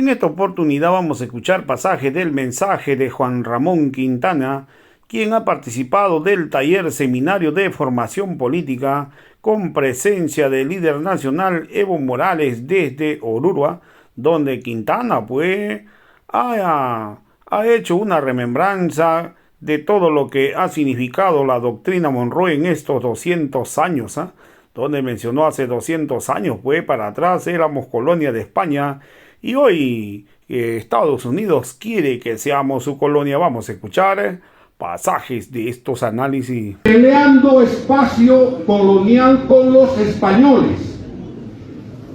En esta oportunidad vamos a escuchar pasajes del mensaje de Juan Ramón Quintana, quien ha participado del taller seminario de formación política con presencia del líder nacional Evo Morales desde Oruro, donde Quintana ha hecho una remembranza de todo lo que ha significado la doctrina Monroe en estos 200 años, donde mencionó hace 200 años, para atrás éramos colonia de España y hoy Estados Unidos quiere que seamos su colonia. Vamos a escuchar pasajes de estos análisis. Peleando espacio colonial con los españoles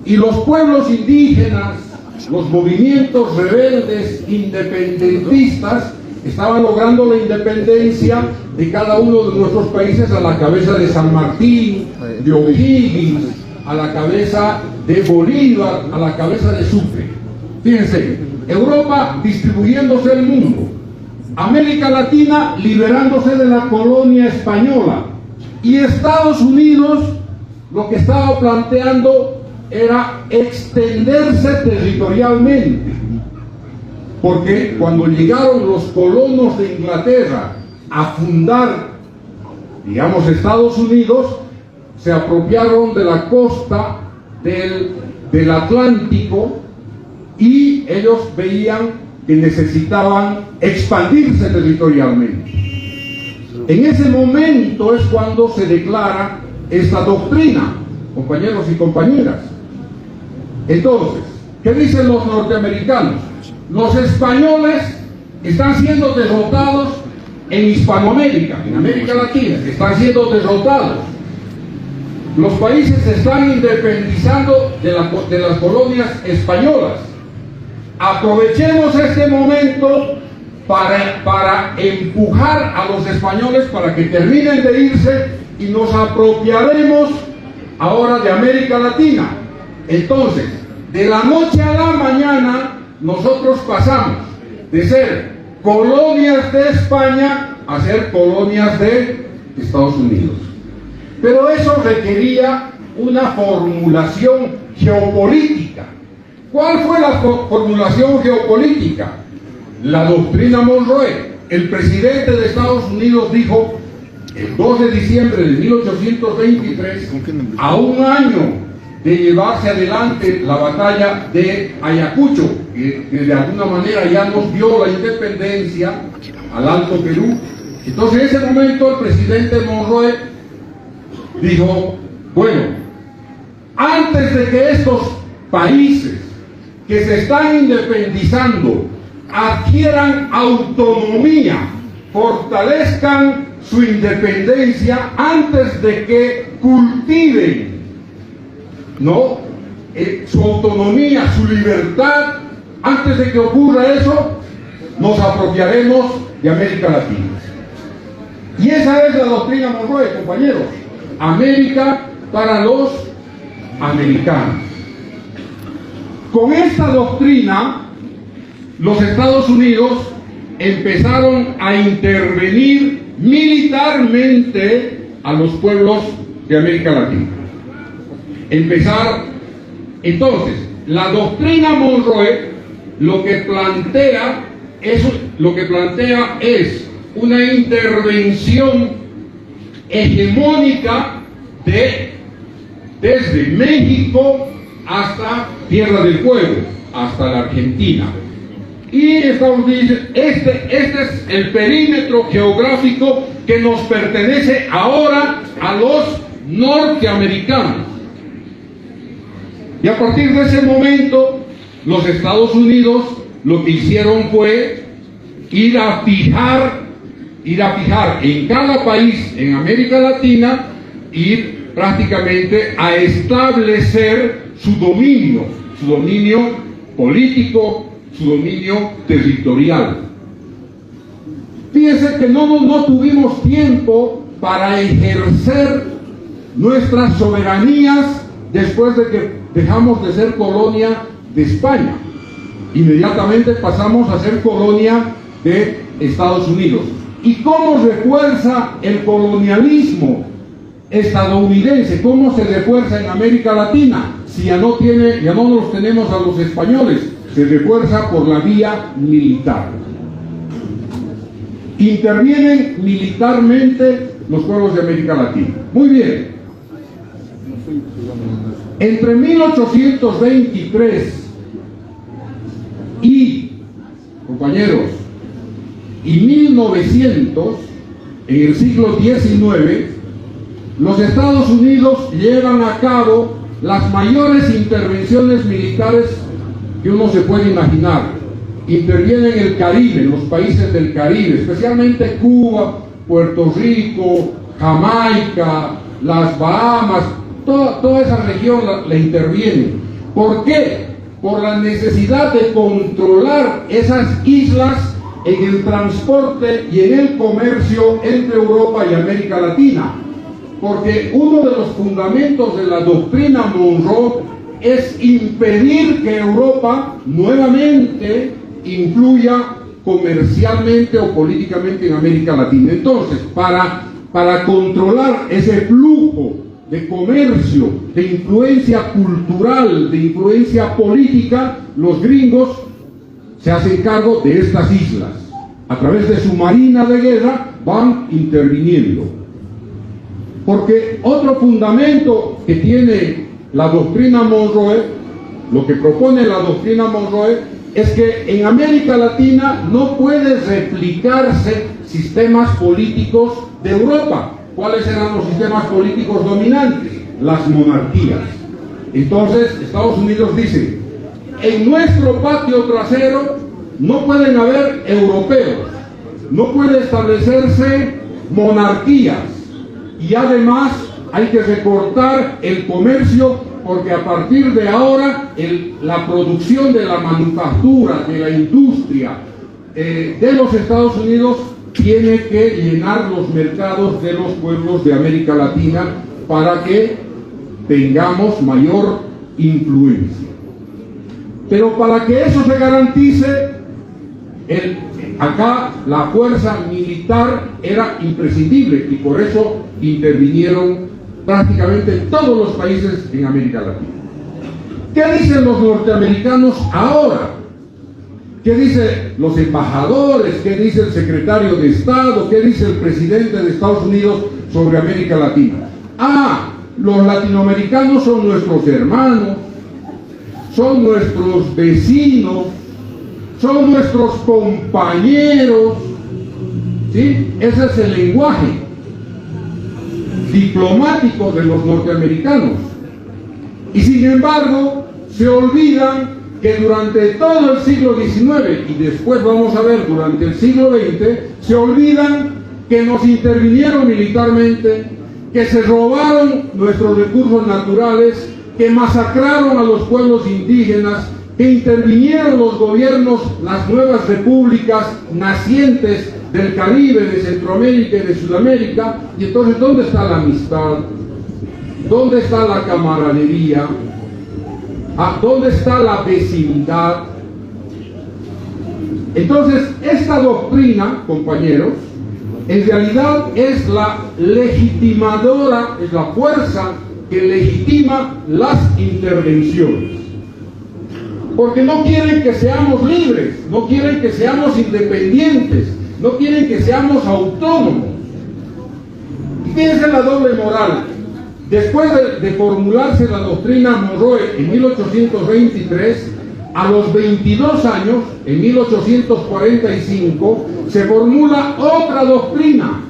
y los pueblos indígenas, los movimientos rebeldes independentistas estaban logrando la independencia de cada uno de nuestros países a la cabeza de San Martín, de O'Higgins, a la cabeza de Bolívar, a la cabeza de Sucre. Fíjense, Europa distribuyéndose el mundo, América Latina liberándose de la colonia española y Estados Unidos lo que estaba planteando era extenderse territorialmente, porque cuando llegaron los colonos de Inglaterra a fundar, digamos, Estados Unidos, se apropiaron de la costa del Atlántico y ellos veían que necesitaban expandirse territorialmente. En ese momento es cuando se declara esta doctrina, compañeros y compañeras. Entonces, ¿qué dicen los norteamericanos? Los españoles están siendo derrotados en Hispanoamérica, en América Latina, están siendo derrotados. Los países se están independizando de las colonias españolas. Aprovechemos este momento para empujar a los españoles para que terminen de irse y nos apropiaremos ahora de América Latina. Entonces, de la noche a la mañana, nosotros pasamos de ser colonias de España a ser colonias de Estados Unidos. Pero eso requería una formulación geopolítica. ¿Cuál fue la formulación geopolítica? La doctrina Monroe. El presidente de Estados Unidos dijo, el 2 de diciembre de 1823, a un año de llevarse adelante la batalla de Ayacucho, que de alguna manera ya nos dio la independencia al Alto Perú. Entonces en ese momento el presidente Monroe dijo, bueno, antes de que estos países que se están independizando adquieran autonomía, fortalezcan su independencia, antes de que cultiven su autonomía, su libertad, antes de que ocurra eso, nos apropiaremos de América Latina. Y esa es la doctrina Monroe, compañeros. América para los americanos. Con esta doctrina, los Estados Unidos empezaron a intervenir militarmente a los pueblos de América Latina. Entonces, la doctrina Monroe lo que plantea es una intervención hegemónica desde México hasta Tierra del Fuego, hasta la Argentina. Y Estados Unidos dice, este es el perímetro geográfico que nos pertenece ahora a los norteamericanos. Y a partir de ese momento, los Estados Unidos lo que hicieron fue ir a fijar en cada país en América Latina, ir prácticamente a establecer su dominio político, su dominio territorial. Fíjense que no tuvimos tiempo para ejercer nuestras soberanías después de que dejamos de ser colonia de España. Inmediatamente pasamos a ser colonia de Estados Unidos. ¿Y cómo refuerza el colonialismo estadounidense? ¿Cómo se refuerza en América Latina? Si ya no los tenemos a los españoles, se refuerza por la vía militar. Intervienen militarmente los pueblos de América Latina. Muy bien. Entre 1823 y, compañeros, y 1900, en el siglo XIX, los Estados Unidos llevan a cabo las mayores intervenciones militares que uno se puede imaginar. Intervienen en el Caribe, en los países del Caribe, especialmente Cuba, Puerto Rico, Jamaica, las Bahamas, toda esa región la intervienen. ¿Por qué? Por la necesidad de controlar esas islas en el transporte y en el comercio entre Europa y América Latina. Porque uno de los fundamentos de la doctrina Monroe es impedir que Europa nuevamente influya comercialmente o políticamente en América Latina. Entonces, para controlar ese flujo de comercio, de influencia cultural, de influencia política, los gringos se hacen cargo de estas islas. A través de su marina de guerra van interviniendo. Porque otro fundamento que tiene la doctrina Monroe, lo que propone la doctrina Monroe, es que en América Latina no puede replicarse sistemas políticos de Europa. ¿Cuáles eran los sistemas políticos dominantes? Las monarquías. Entonces, Estados Unidos dice, en nuestro patio trasero no pueden haber europeos, no puede establecerse monarquías, y además hay que recortar el comercio, porque a partir de ahora la producción de la manufactura, de la industria de los Estados Unidos tiene que llenar los mercados de los pueblos de América Latina para que tengamos mayor influencia. Pero para que eso se garantice, acá la fuerza militar era imprescindible y por eso intervinieron prácticamente todos los países en América Latina. ¿Qué dicen los norteamericanos ahora? ¿Qué dicen los embajadores? ¿Qué dice el secretario de Estado? ¿Qué dice el presidente de Estados Unidos sobre América Latina? Los latinoamericanos son nuestros hermanos, son nuestros vecinos, son nuestros compañeros, ¿sí? Ese es el lenguaje diplomático de los norteamericanos. Y sin embargo, se olvidan que durante todo el siglo XIX, y después vamos a ver durante el siglo XX, se olvidan que nos intervinieron militarmente, que se robaron nuestros recursos naturales, que masacraron a los pueblos indígenas, que intervinieron los gobiernos, las nuevas repúblicas nacientes del Caribe, de Centroamérica y de Sudamérica. Y entonces, ¿dónde está la amistad? ¿Dónde está la camaradería? ¿Dónde está la vecindad? Entonces, esta doctrina, compañeros, en realidad es la legitimadora, es la fuerza que legitima las intervenciones. Porque no quieren que seamos libres, no quieren que seamos independientes, no quieren que seamos autónomos. Y fíjense la doble moral. Después de formularse la doctrina Monroe en 1823, a los 22 años, en 1845, se formula otra doctrina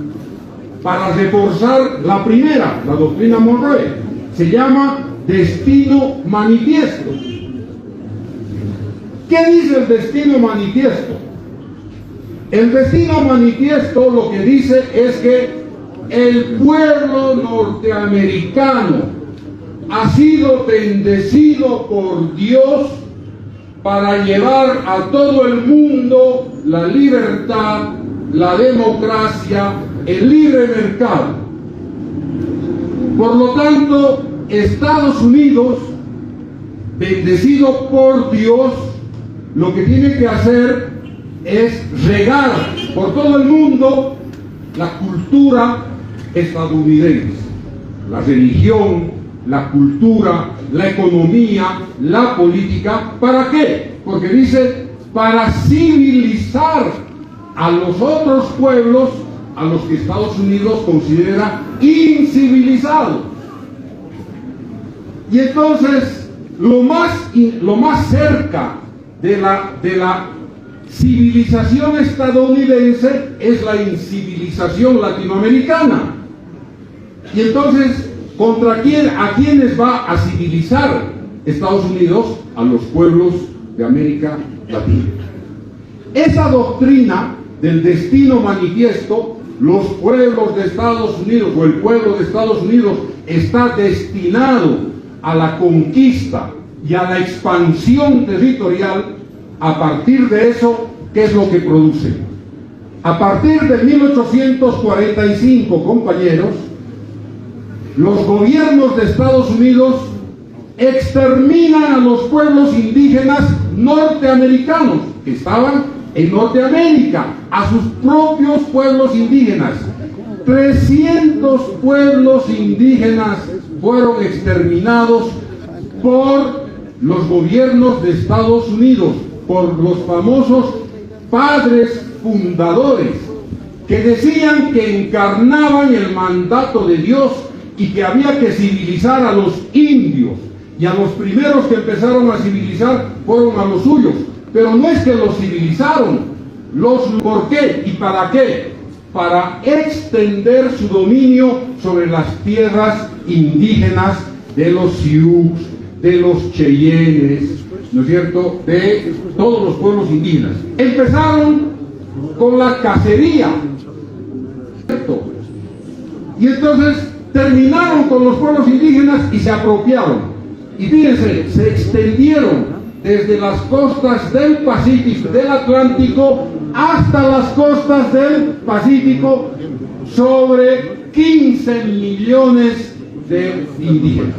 para reforzar la primera, la doctrina Monroe. Se llama Destino Manifiesto. ¿Qué dice el Destino Manifiesto? El Destino Manifiesto lo que dice es que el pueblo norteamericano ha sido bendecido por Dios para llevar a todo el mundo la libertad, la democracia, el libre mercado. Por lo tanto, Estados Unidos, bendecido por Dios, lo que tiene que hacer es regar por todo el mundo la cultura estadounidense, la religión, la cultura, la economía, la política. ¿Para qué? porque dice para civilizar a los otros pueblos a los que Estados Unidos considera incivilizados. Y entonces lo más cerca de la civilización estadounidense es la incivilización latinoamericana. Y entonces, ¿a quiénes va a civilizar Estados Unidos? A los pueblos de América Latina. Esa doctrina del destino manifiesto, los pueblos de Estados Unidos o el pueblo de Estados Unidos está destinado a la conquista y a la expansión territorial. A partir de eso, ¿qué es lo que produce? A partir de 1845, compañeros, los gobiernos de Estados Unidos exterminan a los pueblos indígenas norteamericanos que estaban en Norteamérica, a sus propios pueblos indígenas. 300 pueblos indígenas fueron exterminados por los gobiernos de Estados Unidos, por los famosos padres fundadores, que decían que encarnaban el mandato de Dios y que había que civilizar a los indios, y a los primeros que empezaron a civilizar fueron a los suyos. Pero no es que los civilizaron, ¿por qué y para qué? Para extender su dominio sobre las tierras indígenas de los Sioux, de los Cheyennes, ¿no es cierto?, de todos los pueblos indígenas. Empezaron con la cacería, ¿cierto? Y entonces terminaron con los pueblos indígenas y se apropiaron. Y fíjense, se extendieron desde las costas del Pacífico, del Atlántico, hasta las costas del Pacífico, sobre 15 millones de indígenas.